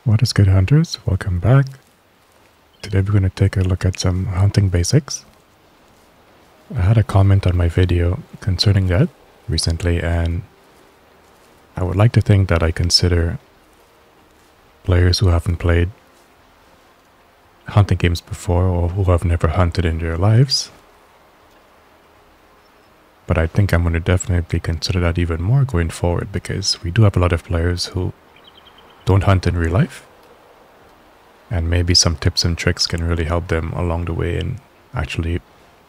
What is good, hunters? Welcome back. Today we're going to take a look at some hunting basics. I had a comment on my video concerning that recently, and I would like to think that I consider players who haven't played hunting games before or who have never hunted in their lives. But I think I'm going to definitely consider that even more going forward, because we do have a lot of players who don't hunt in real life, and maybe some tips and tricks can really help them along the way in actually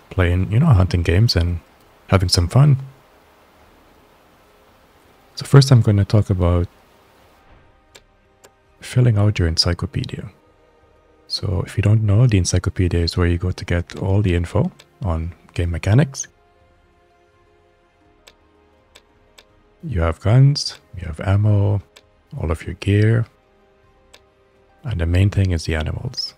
playing, hunting games and having some fun. So first I'm going to talk about filling out your encyclopedia. So if you don't know, the encyclopedia is where you go to get all the info on game mechanics. You have guns, you have ammo, all of your gear, and the main thing is the animals.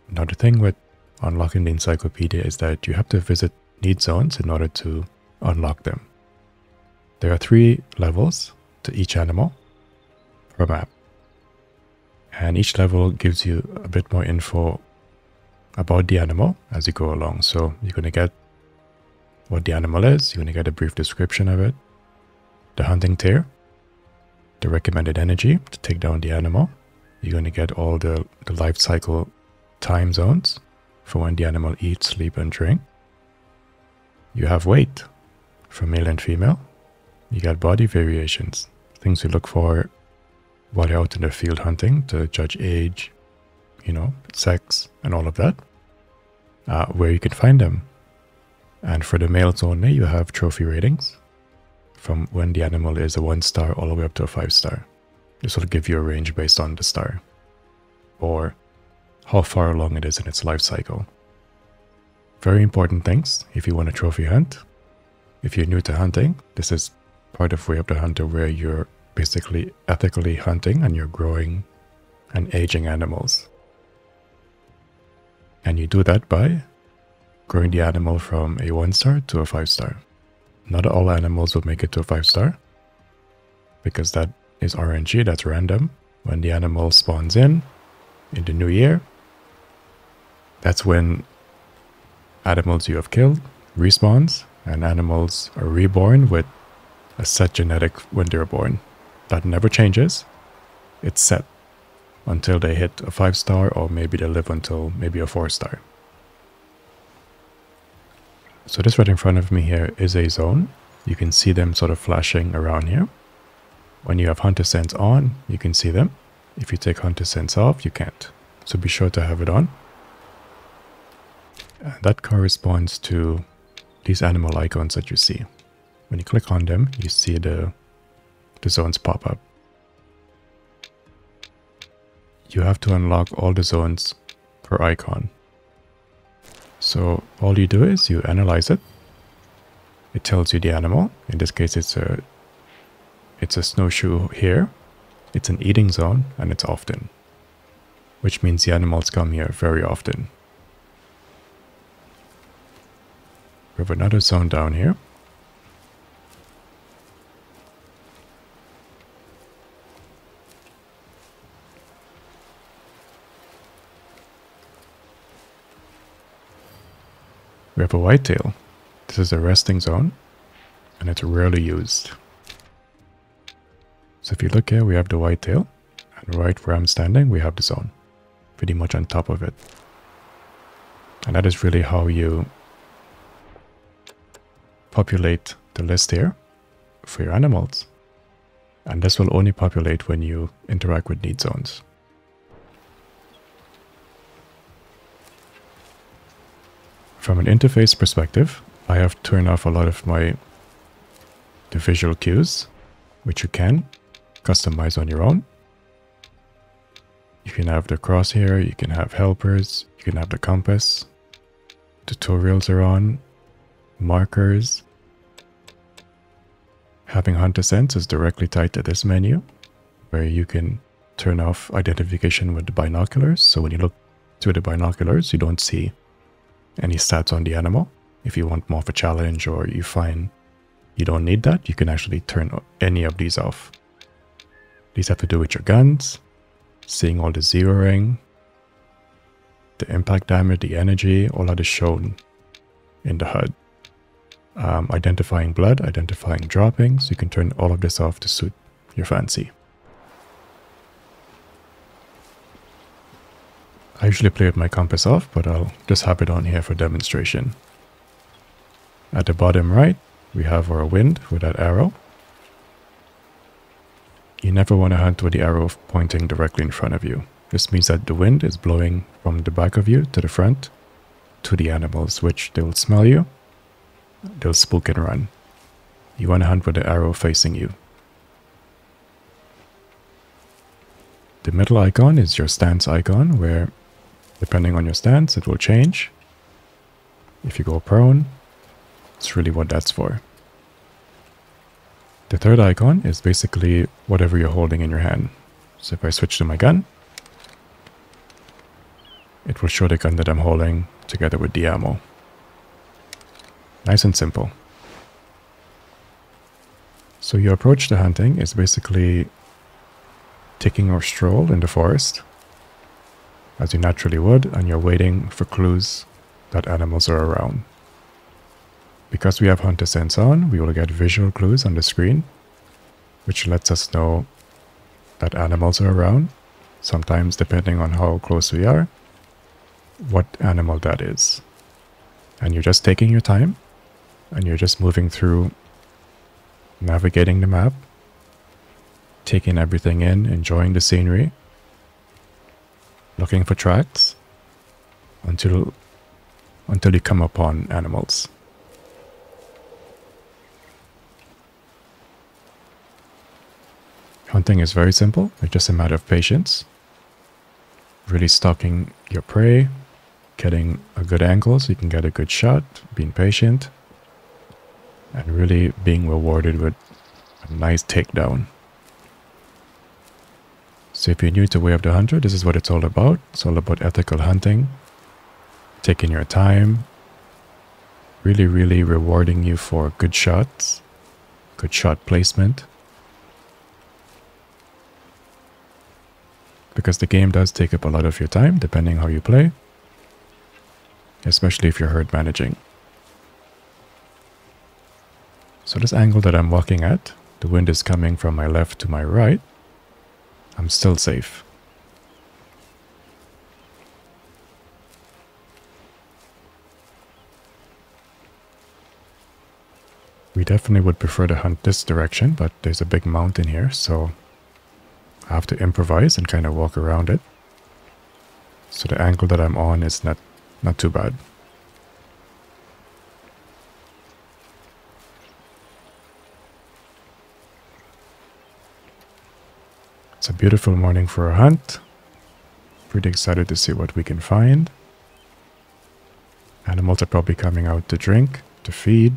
Now the thing with unlocking the encyclopedia is that you have to visit need zones in order to unlock them. There are 3 levels to each animal per map, and each level gives you a bit more info about the animal as you go along. So you're going to get what the animal is, you're going to get a brief description of it, the hunting tier, the recommended energy to take down the animal. You're going to get all the life cycle time zones for when the animal eats, sleep, and drink. You have weight for male and female. You got body variations, things you look for while you're out in the field hunting to judge age, sex, and all of that, where you can find them. And for the males only, you have trophy ratings, from when the animal is a 1-star all the way up to a 5-star. This will give you a range based on the star, or how far along it is in its life cycle. Very important things if you want to trophy hunt. If you're new to hunting, this is part of Way of the Hunter, where you're basically ethically hunting and you're growing and aging animals. And you do that by growing the animal from a 1-star to a 5-star. Not all animals will make it to a 5-star, because that is RNG, that's random. When the animal spawns in the new year, that's when animals you have killed respawns, and animals are reborn with a set genetic when they're born. That never changes. It's set until they hit a 5-star, or maybe they live until maybe a 4-star. So this right in front of me here is a zone. You can see them sort of flashing around here. When you have Hunter Sense on, you can see them. If you take Hunter Sense off, you can't. So be sure to have it on. And that corresponds to these animal icons that you see. When you click on them, you see the zones pop up. You have to unlock all the zones per icon. So all you do is you analyze it. It tells you the animal. In this case, it's a snowshoe here. It's an eating zone, and it's often, which means the animals come here very often. We have another zone down here. We have a whitetail. This is a resting zone, and it's rarely used. So if you look here, we have the whitetail, and right where I'm standing, we have the zone, pretty much on top of it. And that is really how you populate the list here for your animals. And this will only populate when you interact with need zones. From an interface perspective, I have turned off a lot of the visual cues, which you can customize on your own. You can have the crosshair, you can have helpers, you can have the compass, tutorials are on, markers. Having Hunter Sense is directly tied to this menu, where you can turn off identification with the binoculars. So when you look through the binoculars, you don't see any stats on the animal. If you want more of a challenge, or you find you don't need that, you can actually turn any of these off. These have to do with your guns, seeing all the zeroing, the impact damage, the energy, all that is shown in the HUD. Identifying blood, identifying droppings. You can turn all of this off to suit your fancy. I usually play with my compass off, but I'll just have it on here for demonstration. At the bottom right, we have our wind with that arrow. You never want to hunt with the arrow pointing directly in front of you. This means that the wind is blowing from the back of you to the front to the animals, which they will smell you, they'll spook and run. You want to hunt with the arrow facing you. The middle icon is your stance icon, where depending on your stance, it will change. If you go prone, it's really what that's for. The third icon is basically whatever you're holding in your hand. So if I switch to my gun, it will show the gun that I'm holding together with the ammo. Nice and simple. So your approach to hunting is basically taking a stroll in the forest, as you naturally would, and you're waiting for clues that animals are around. Because we have Hunter Sense on, we will get visual clues on the screen, which lets us know that animals are around, sometimes depending on how close we are, what animal that is. And you're just taking your time, and you're just moving through, navigating the map, taking everything in, enjoying the scenery, looking for tracks, until you come upon animals. Hunting is very simple. It's just a matter of patience. Really stalking your prey, getting a good angle so you can get a good shot, being patient, and really being rewarded with a nice takedown. So if you're new to Way of the Hunter, this is what it's all about. It's all about ethical hunting, taking your time, really rewarding you for good shots, good shot placement. Because the game does take up a lot of your time, depending how you play, especially if you're herd managing. So this angle that I'm walking at, the wind is coming from my left to my right, I'm still safe. We definitely would prefer to hunt this direction, but there's a big mountain here, so I have to improvise and kind of walk around it. So the angle that I'm on is not too bad. It's a beautiful morning for a hunt. Pretty excited to see what we can find. Animals are probably coming out to drink, to feed.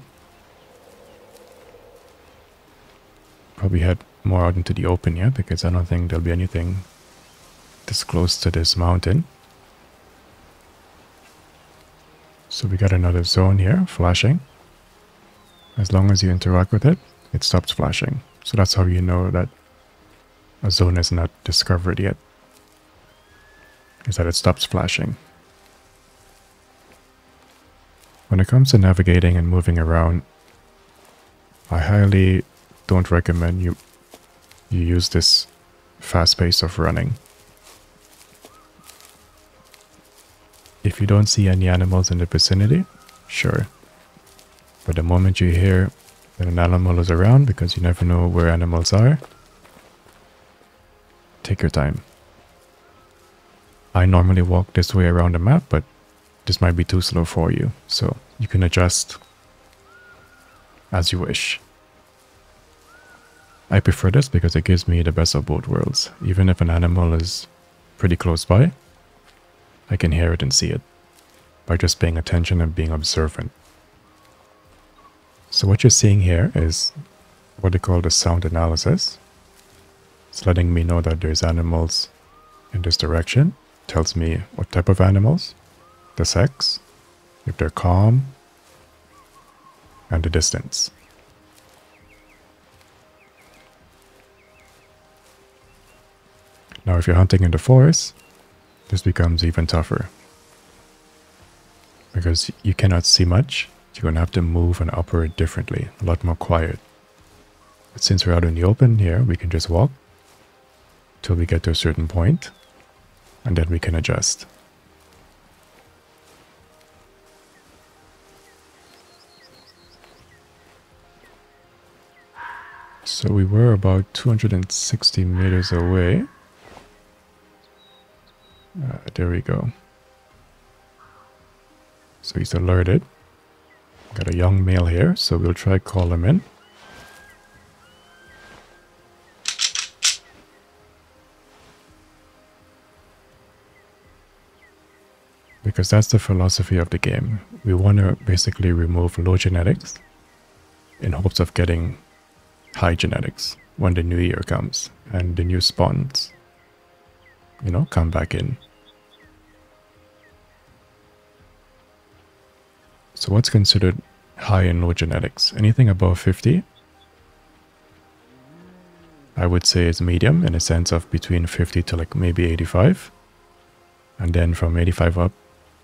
Probably head more out into the open here, because I don't think there'll be anything this close to this mountain. So we got another zone here, flashing. As long as you interact with it, it stops flashing. So that's how you know that a zone is not discovered yet, is that it stops flashing. When it comes to navigating and moving around, I highly don't recommend you use this fast pace of running. If you don't see any animals in the vicinity, sure. But the moment you hear that an animal is around, because you never know where animals are, take your time. I normally walk this way around the map, but this might be too slow for you, so you can adjust as you wish. I prefer this because it gives me the best of both worlds. Even if an animal is pretty close by, I can hear it and see it by just paying attention and being observant. So what you're seeing here is what they call the sound analysis. It's letting me know that there's animals in this direction. Tells me what type of animals, the sex, if they're calm, and the distance. Now if you're hunting in the forest, this becomes even tougher. Because you cannot see much, you're going to have to move and operate differently, a lot more quiet. But since we're out in the open here, we can just walk till we get to a certain point, and then we can adjust. So we were about 260 meters away. There we go. So he's alerted. Got a young male here, so we'll try call him in. Because that's the philosophy of the game. We want to basically remove low genetics in hopes of getting high genetics when the new year comes and the new spawns, you know, come back in. So what's considered high and low genetics? Anything above 50, I would say is medium, in a sense of between 50 to like maybe 85. And then from 85 up,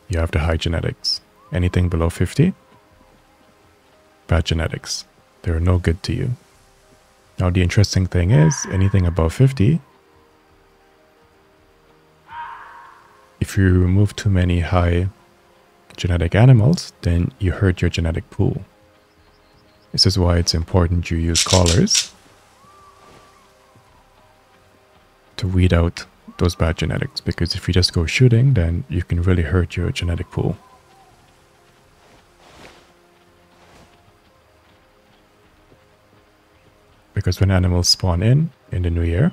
you have the high genetics. Anything below 50, bad genetics. They're no good to you. Now the interesting thing is, anything above 50, if you remove too many high genetic animals, then you hurt your genetic pool. This is why it's important you use callers to weed out those bad genetics, because if you just go shooting, then you can really hurt your genetic pool. Because when animals spawn in the new year,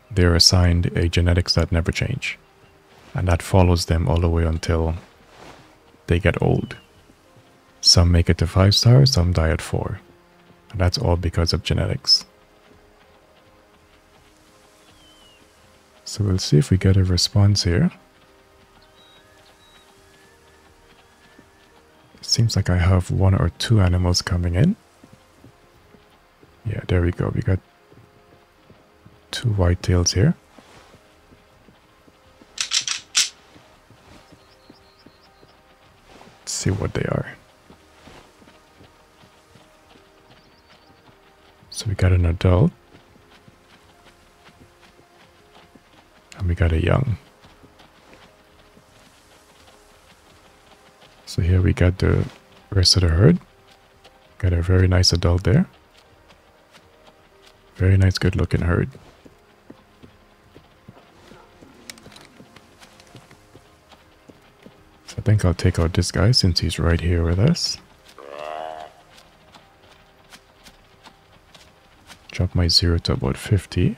they're assigned a genetics that never change. And that follows them all the way until they get old. Some make it to 5 stars, some die at 4. And that's all because of genetics. So we'll see if we get a response here. It seems like I have 1 or 2 animals coming in. Yeah, there we go. We got 2 whitetails here. Let's see what they are. So we got an adult. And we got a young. So here we got the rest of the herd. Got a very nice adult there. Very nice, good looking herd. So I think I'll take out this guy since he's right here with us. Drop my 0 to about 50.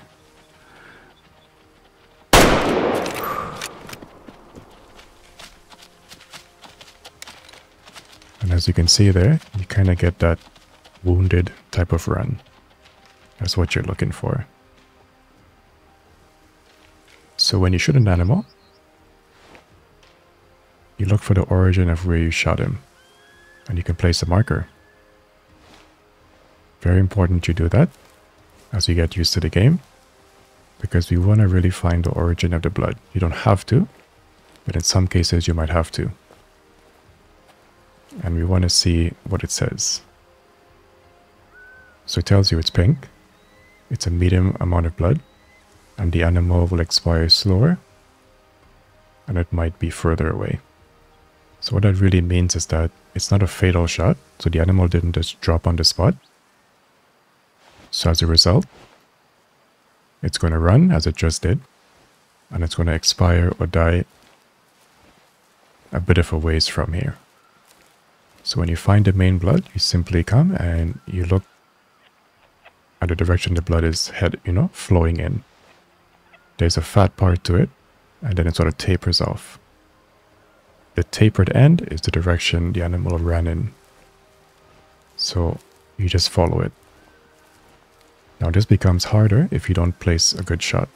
And as you can see there, you kind of get that wounded type of run. That's what you're looking for. So when you shoot an animal, you look for the origin of where you shot him. And you can place a marker. Very important you do that as you get used to the game. Because we want to really find the origin of the blood. You don't have to, but in some cases you might have to. And we want to see what it says. So it tells you it's pink. It's a medium amount of blood. And the animal will expire slower. And it might be further away. So what that really means is that it's not a fatal shot. So the animal didn't just drop on the spot. So as a result, it's going to run as it just did. And it's going to expire or die a bit of a ways from here. So when you find the main blood, you simply come and you look at the direction the blood is flowing in. There's a fat part to it, and then it sort of tapers off. The tapered end is the direction the animal ran in. So you just follow it. Now this becomes harder if you don't place a good shot.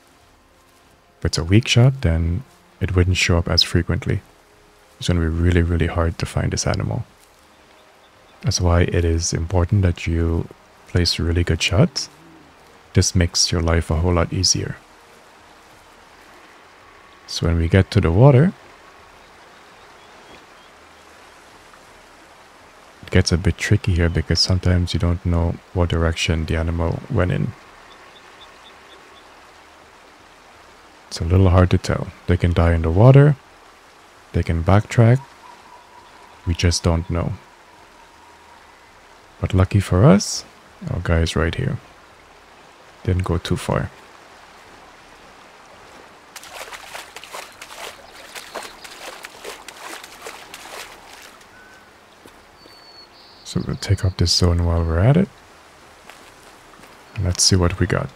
If it's a weak shot, then it wouldn't show up as frequently. It's going to be really, really hard to find this animal. That's why it is important that you place really good shots. This makes your life a whole lot easier. So when we get to the water, it gets a bit tricky here because sometimes you don't know what direction the animal went in. It's a little hard to tell. They can die in the water, they can backtrack, we just don't know. But lucky for us, our guy is right here. Didn't go too far. So we'll take up this zone while we're at it. And let's see what we got.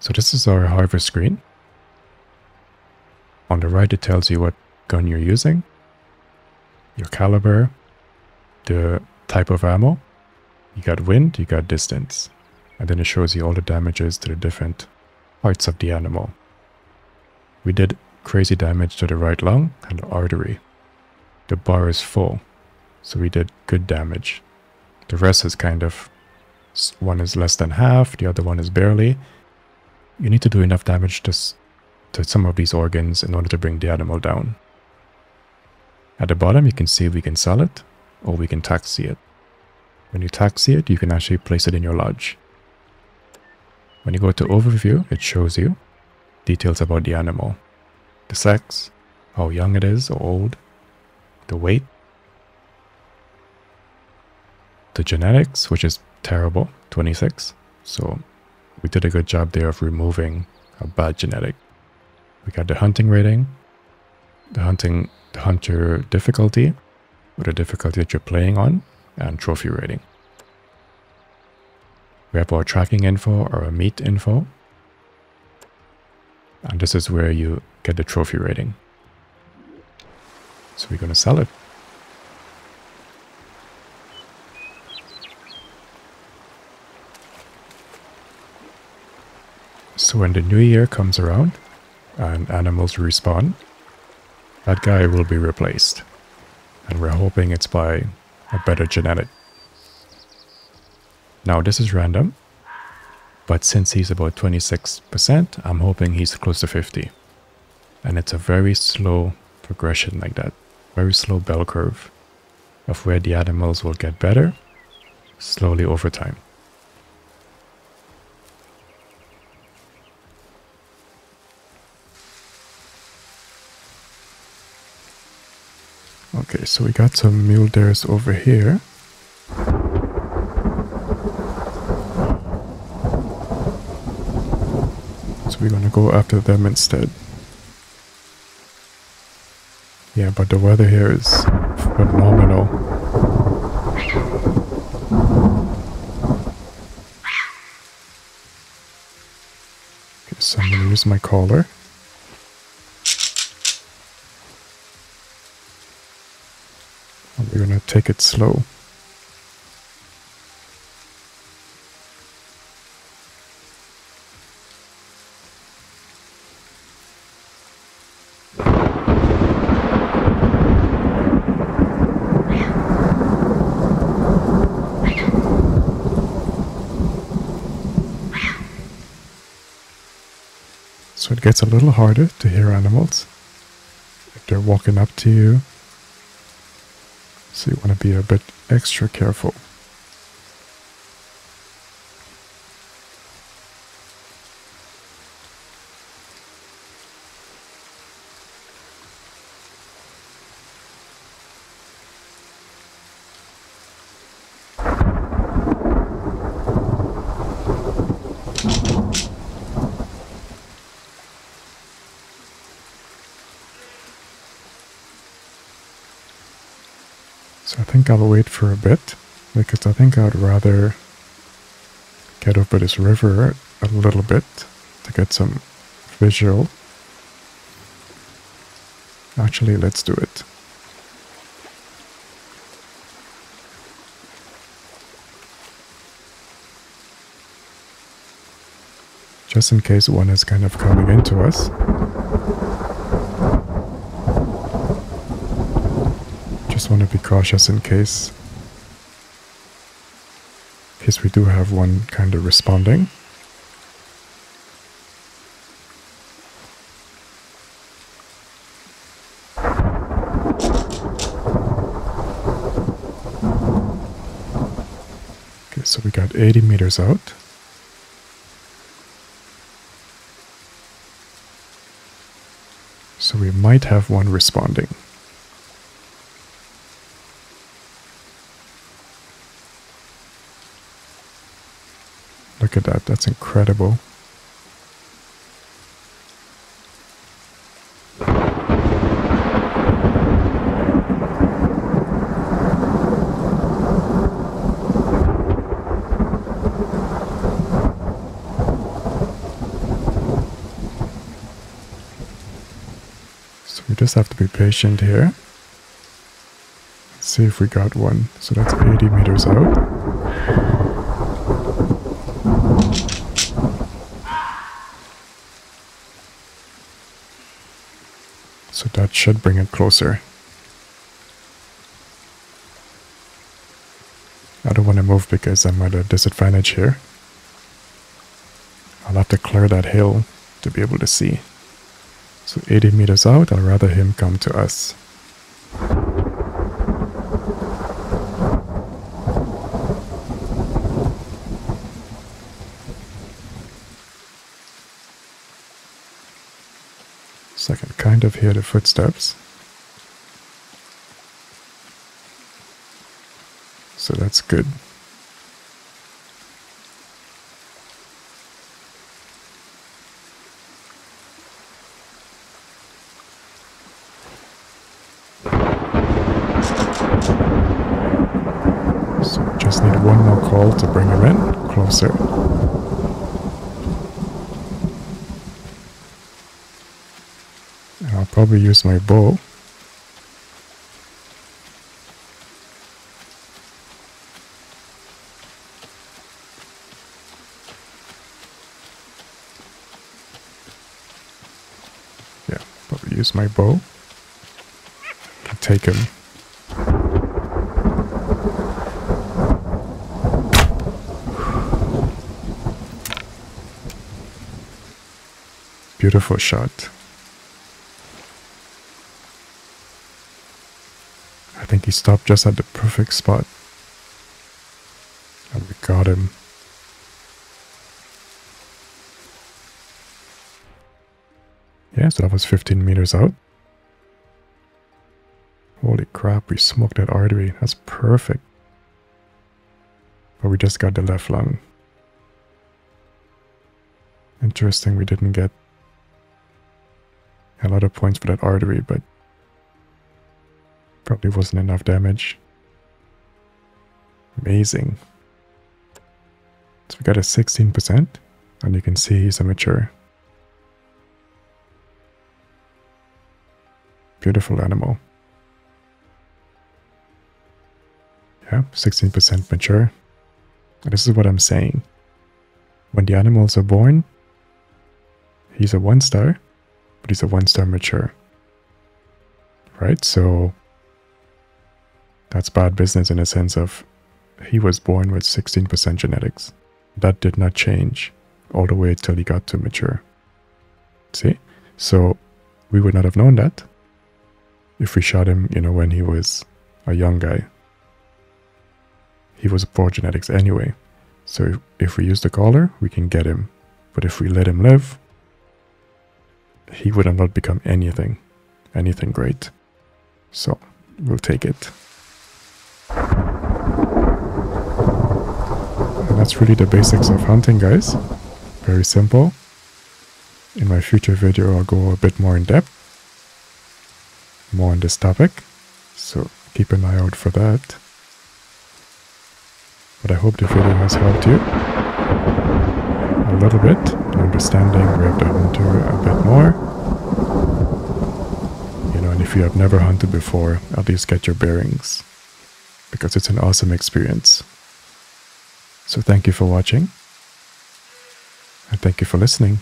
So this is our harvest screen. On the right, it tells you what gun you're using, your caliber, the type of ammo. You got wind, you got distance. And then it shows you all the damages to the different parts of the animal. We did crazy damage to the right lung and the artery. The bar is full, so we did good damage. The rest is kind of, one is less than half, the other one is barely. You need to do enough damage to some of these organs in order to bring the animal down. At the bottom, you can see we can sell it, or we can taxi it. When you taxi it, you can actually place it in your lodge. When you go to overview, it shows you details about the animal. The sex, how young it is or old, the weight, the genetics, which is terrible, 26. So we did a good job there of removing a bad genetic. We got the hunting rating, the hunter difficulty, or the difficulty that you're playing on, and trophy rating. We have our tracking info, or our meat info. And this is where you get the trophy rating. So we're going to sell it. So when the new year comes around and animals respawn, that guy will be replaced. And we're hoping it's by a better genetic. Now this is random, but since he's about 26%, I'm hoping he's close to 50. And it's a very slow progression like that. Very slow bell curve of where the animals will get better slowly over time. Okay, so we got some mule deers over here. So we're gonna go after them instead. Yeah, but the weather here is phenomenal. Okay, so I'm gonna use my collar. We're gonna take it slow. So it gets a little harder to hear animals if they're walking up to you. So you want to be a bit extra careful. So I think I'll wait for a bit, because I think I'd rather get over this river a little bit to get some visual. Actually, let's do it. Just in case one is kind of coming into us. Just want to be cautious in case we do have one kind of responding. 80 meters out. So we might have one responding. Look at that, that's incredible. So we just have to be patient here. Let's see if we got one. So that's 80 meters out. So that should bring it closer. I don't want to move because I'm at a disadvantage here. I'll have to clear that hill to be able to see. So 80 meters out, I'd rather him come to us. So I can kind of hear the footsteps. So that's good. So just need one more call to bring him in closer. And I'll probably use my bow. Yeah, probably use my bow to take him. Beautiful shot. I think he stopped just at the perfect spot. And we got him. Yeah, so that was 15 meters out. Holy crap, we smoked that artery. That's perfect. But we just got the left lung. Interesting, we didn't get a lot of points for that artery, but probably wasn't enough damage. Amazing. So we got a 16%, and you can see he's a mature. Beautiful animal. Yeah, 16% mature. And this is what I'm saying. When the animals are born, he's a 1-star, but he's a 1-star mature. Right? So that's bad business in a sense of he was born with 16% genetics. That did not change all the way till he got to mature. See? So we would not have known that if we shot him, when he was a young guy. He was poor genetics anyway. So if we use the collar, we can get him. But if we let him live, he would have not become anything great. So we'll take it. And that's really the basics of hunting, guys. Very simple. In my future video, I'll go a bit more in depth, more on this topic. So keep an eye out for that. But I hope the video has helped you a little bit in understanding where the hunter a bit more. And if you have never hunted before, at least get your bearings, because it's an awesome experience. So thank you for watching, and thank you for listening.